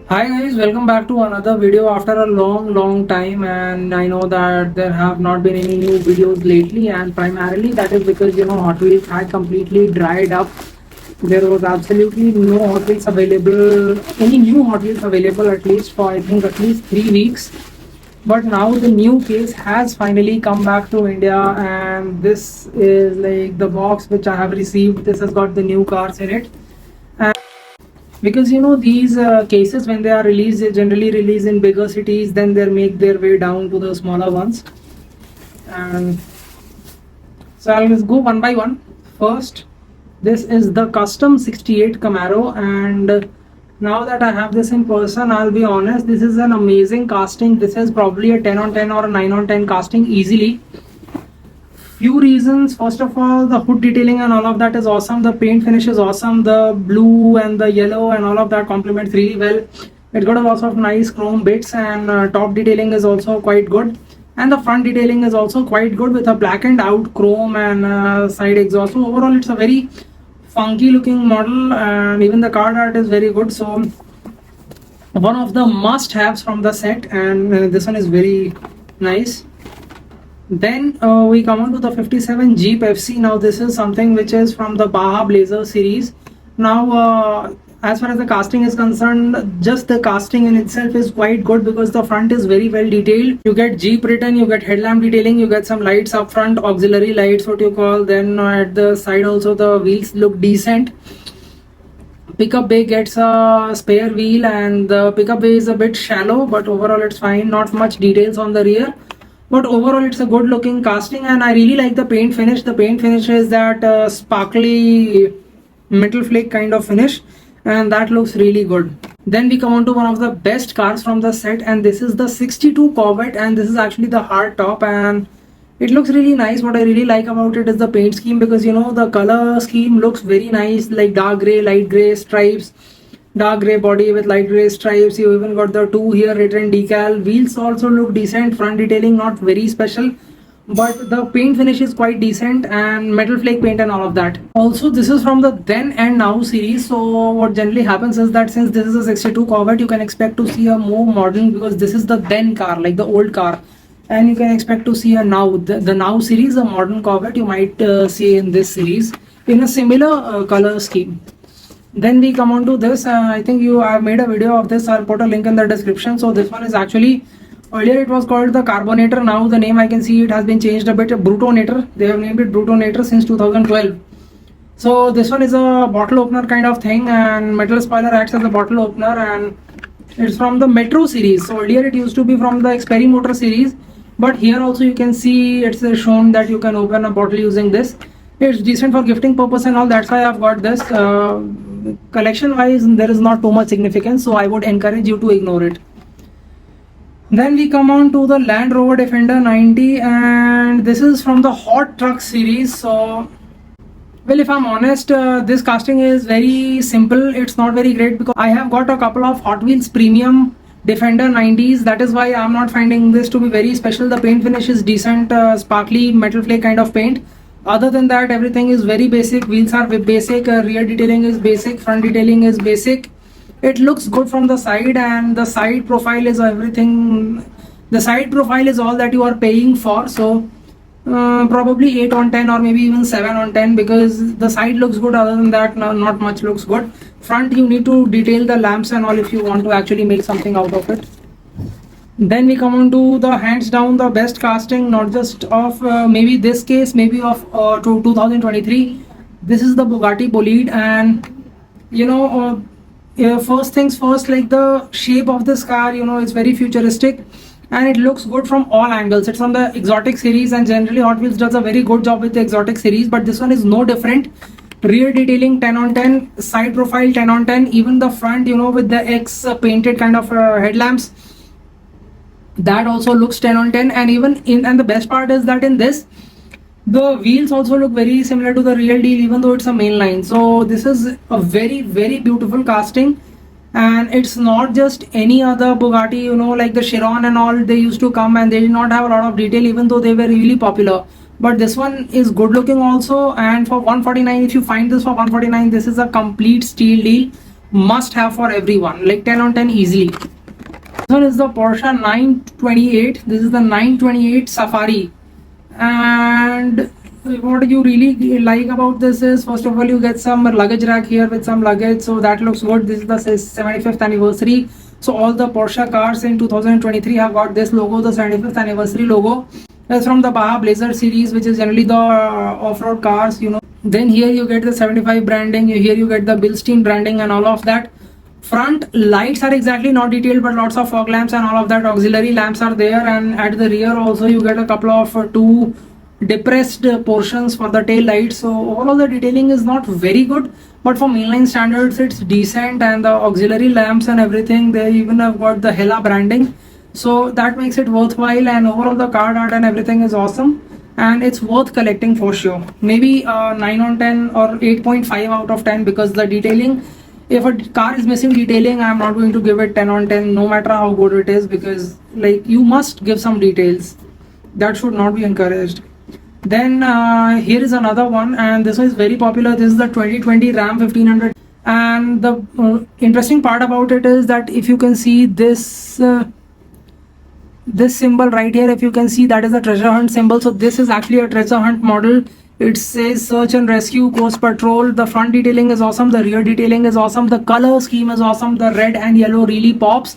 Hi guys, welcome back to another video after a long time, and I know that there have not been any new videos lately, and primarily that is because Hot Wheels had completely dried up. There was absolutely no Hot Wheels available, any new Hot Wheels available, at least for I think at least 3 weeks. But now the new case has finally come back to India, and this is like the box which I have received. This has got the new cars in it, because these cases, when they are released, they generally release in bigger cities, then they make their way down to the smaller ones. And so I'll just go one by one. First, this is the custom 68 Camaro, and now that I have this in person, I'll be honest, this is an amazing casting. This is probably a 10 on 10 or a 9 on 10 casting easily. Few reasons. First of all, the hood detailing and all of that is awesome. The paint finish is awesome. The blue and the yellow and all of that complements really well. It's got a lot of nice chrome bits, and top detailing is also quite good, and the front detailing is also quite good with a blackened out chrome and side exhaust. So overall it's a very funky looking model, and even the card art is very good. So one of the must haves from the set, and this one is very nice. Then we come on to the 57 Jeep FC. Now this is something which is from the Baja Blazer series. Now as far as the casting is concerned, just the casting in itself is quite good, because the front is very well detailed. You get Jeep written, you get headlamp detailing, you get some lights up front, auxiliary lights what you call. Then at the side also the wheels look decent. Pickup bay gets a spare wheel, and the pickup bay is a bit shallow, but overall it's fine. Not much details on the rear, but overall it's a good looking casting, and I really like the paint finish. The paint finish is that sparkly metal flake kind of finish, and that looks really good. Then we come on to one of the best cars from the set, and this is the 62 Corvette, and this is actually the hard top, and it looks really nice. What I really like about it is the paint scheme, because the color scheme looks very nice, like dark gray, light gray stripes, dark gray body with light gray stripes. You even got the 2 here written decal. Wheels also look decent. Front detailing not very special, but the paint finish is quite decent, and metal flake paint and all of that. Also, this is from the then and now series. So what generally happens is that since this is a 62 Corvette, you can expect to see a more modern, because this is the then car, like the old car, and you can expect to see a now, the now series, a modern Corvette you might see in this series in a similar color scheme. Then we come on to this. I think I've made a video of this. I'll put a link in the description. So this one is actually, earlier it was called the Carbonator. Now the name, I can see it has been changed a bit. Brutonator. They have named it Brutonator since 2012. So this one is a bottle opener kind of thing, and metal spoiler acts as a bottle opener, and it's from the Metro series. So earlier it used to be from the Experimotor series, but here also you can see it's shown that you can open a bottle using this. It's decent for gifting purpose and all. That's why I've got this. Collection wise, there is not too much significance, so I would encourage you to ignore it. Then we come on to the Land Rover Defender 90, and this is from the Hot Truck series. So well, if I'm honest, this casting is very simple. It's not very great, because I have got a couple of Hot Wheels premium Defender 90s. That is why I'm not finding this to be very special. The paint finish is decent, sparkly metal flake kind of paint. Other than that, everything is very basic. Wheels are basic, rear detailing is basic, front detailing is basic. It looks good from the side, and the side profile is everything. The side profile is all that you are paying for. So probably 8 on 10 or maybe even 7 on 10, because the side looks good. Other than that, not much looks good. Front, you need to detail the lamps and all if you want to actually make something out of it. Then we come on to the hands down the best casting, not just of maybe this case, maybe of 2023. This is the Bugatti Bolide, and first things first, like the shape of this car, it's very futuristic, and it looks good from all angles. It's from the exotic series, and generally Hot Wheels does a very good job with the exotic series, but this one is no different. Rear detailing 10 on 10, side profile 10 on 10, even the front, with the X painted kind of headlamps, that also looks 10 on 10. And even and the best part is that in this, the wheels also look very similar to the real deal, even though it's a mainline. So this is a very beautiful casting, and it's not just any other Bugatti, like the Chiron and all. They used to come and they did not have a lot of detail, even though they were really popular. But this one is good looking also, and for 149, if you find this for 149, this is a complete steal deal. must have for everyone, like 10 on 10 easily. This one is the Porsche 928. This is the 928 Safari. And what you really like about this is, first of all, you get some luggage rack here with some luggage, so that looks good. This is the 75th anniversary, so all the Porsche cars in 2023 have got this logo, the 75th anniversary logo. That's from the Baja Blazer series, which is generally the off-road cars, you know. Then here you get the 75 branding, here you get the Bilstein branding and all of that. Front lights are exactly not detailed, but lots of fog lamps and all of that. Auxiliary lamps are there, and at the rear also you get a couple of two depressed portions for the tail lights. So overall the detailing is not very good, but for mainline standards it's decent. And the auxiliary lamps and everything, they even have got the Hella branding, so that makes it worthwhile. And overall the card art and everything is awesome, and it's worth collecting for sure. Maybe 9 on 10 or 8.5 out of 10, because the detailing, if a car is missing detailing, I'm not going to give it 10 on 10 no matter how good it is, because like you must give some details. That should not be encouraged. Then here is another one, and this one is very popular. This is the 2020 Ram 1500, and the interesting part about it is that if you can see this this symbol right here, if you can see, that is a treasure hunt symbol. So this is actually a treasure hunt model. It says search and rescue, coast patrol. The front detailing is awesome, the rear detailing is awesome, the color scheme is awesome, the red and yellow really pops.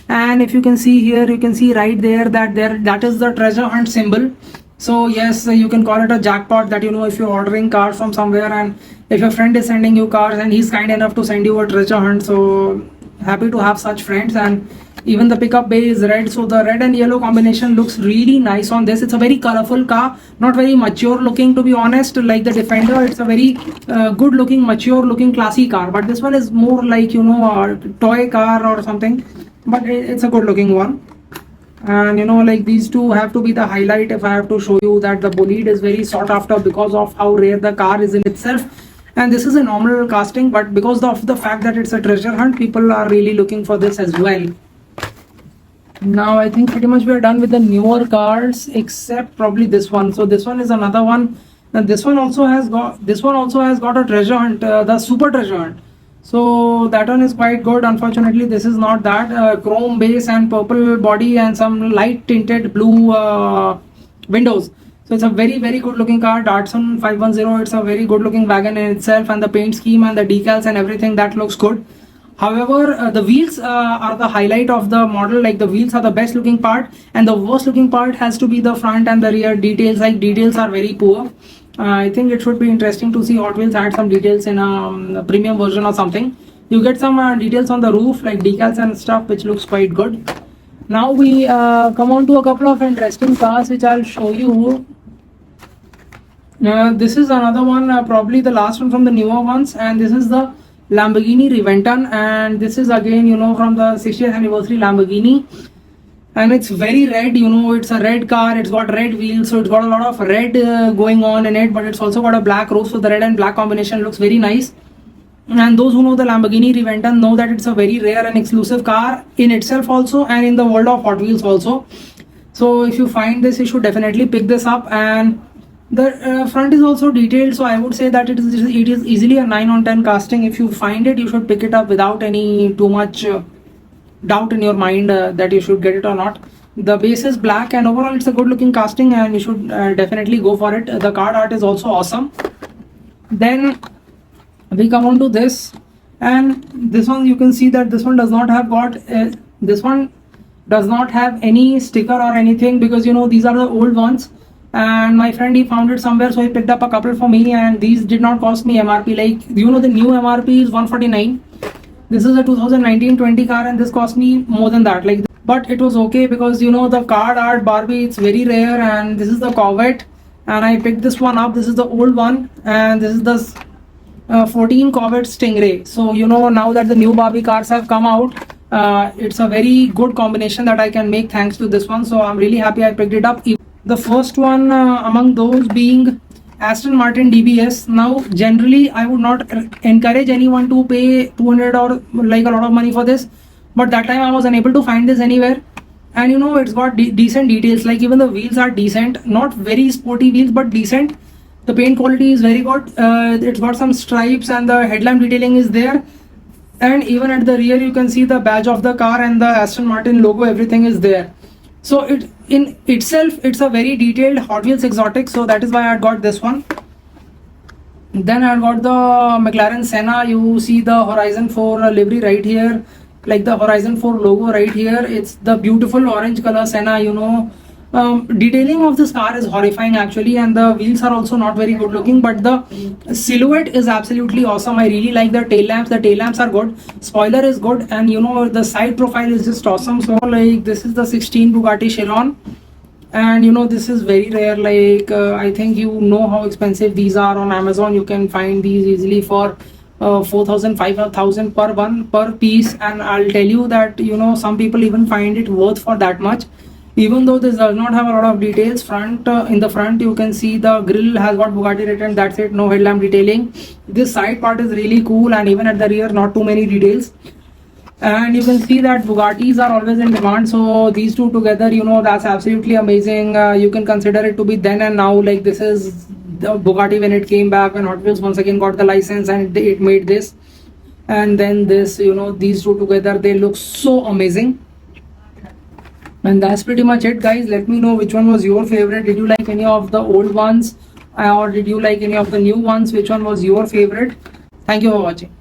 And if you can see here, you can see right there that that is the treasure hunt symbol. So yes, you can call it a jackpot, that, you know, if you're ordering cars from somewhere and if your friend is sending you cars and he's kind enough to send you a treasure hunt, so happy to have such friends. And even the pickup bay is red, so the red and yellow combination looks really nice on this. It's a very colorful car, not very mature looking, to be honest. Like the Defender, it's a very good looking, mature looking, classy car, but this one is more like, you know, a toy car or something, but it's a good looking one. And you know, like these two have to be the highlight if I have to show you that the Bolide is very sought after because of how rare the car is in itself. And this is a normal casting, but because of the fact that it's a treasure hunt, people are really looking for this as well. Now I think pretty much we are done with the newer cars, except probably this one. So this one is another one, and this one also has got a treasure hunt, the super treasure hunt. So that one is quite good. Unfortunately this is not that. Chrome base and purple body and some light tinted blue windows. So it's a very good looking car, Datsun 510. It's a very good looking wagon in itself, and the paint scheme and the decals and everything, that looks good. However, the wheels are the highlight of the model. Like the wheels are the best looking part, and the worst looking part has to be the front and the rear details. Like details are very poor. I think it should be interesting to see Hot Wheels add some details in a premium version or something. You get some details on the roof, like decals and stuff, which looks quite good. Now we come on to a couple of interesting cars which I'll show you. This is another one, probably the last one from the newer ones, and this is the Lamborghini Reventon, and this is again, you know, from the 60th anniversary Lamborghini, and it's very red. You know, it's a red car, it's got red wheels, so it's got a lot of red going on in it, but it's also got a black roof, so the red and black combination looks very nice. And those who know the Lamborghini Reventon know that it's a very rare and exclusive car in itself also, and in the world of Hot Wheels also. So if you find this, you should definitely pick this up. And the front is also detailed, so I would say that it is easily a 9 on 10 casting. If you find it, you should pick it up without any too much doubt in your mind that you should get it or not. The base is black, and overall it's a good looking casting, and you should definitely go for it. The card art is also awesome. Then we come on to this, and this one, you can see that this one does not have any sticker or anything, because, you know, these are the old ones, and my friend, he found it somewhere, so he picked up a couple for me, and these did not cost me MRP. Like, you know, the new MRP is 149. This is a 2019-20 car, and this cost me more than that. Like, but it was okay, because, you know, the card art Barbie, it's very rare, and this is the Corvette, and I picked this one up. This is the old one, and this is the 14 Corvette Stingray. So, you know, now that the new Barbie cars have come out, it's a very good combination that I can make thanks to this one. So I'm really happy I picked it up. The first one among those being Aston Martin DBS. Now, generally, I would not encourage anyone to pay 200 or like a lot of money for this, but that time I was unable to find this anywhere. And you know, it's got decent details. Like, even the wheels are decent, not very sporty wheels, but decent. The paint quality is very good. It's got some stripes, and the headlamp detailing is there. and even at the rear you can see the badge of the car and the Aston Martin logo, everything is there. So it in itself, it's a very detailed Hot Wheels exotic, so that is why I got this one. Then I got the McLaren Senna. You see the Horizon 4 livery right here, like the Horizon 4 logo right here. It's the beautiful orange color Senna, you know. Detailing of this car is horrifying actually, and the wheels are also not very good looking, but the silhouette is absolutely awesome. I really like the tail lamps. The tail lamps are good, spoiler is good, and you know, the side profile is just awesome. So like, this is the 16 Bugatti Chiron, and you know, this is very rare. Like I think you know how expensive these are on Amazon. You can find these easily for 4,000 5,000 per one per piece, and I'll tell you that, you know, some people even find it worth for that much. Even though this does not have a lot of details, in the front you can see the grille has got Bugatti written, that's it, no headlamp detailing. This side part is really cool, and even at the rear not too many details. And you can see that Bugattis are always in demand, so these two together, you know, that's absolutely amazing. You can consider it to be then and now. Like, this is the Bugatti when it came back, when Hot Wheels once again got the license and it made this, and then this, you know, these two together, they look so amazing. And that's pretty much it, guys. Let me know which one was your favorite. Did you like any of the old ones, or did you like any of the new ones? Which one was your favorite? Thank you for watching.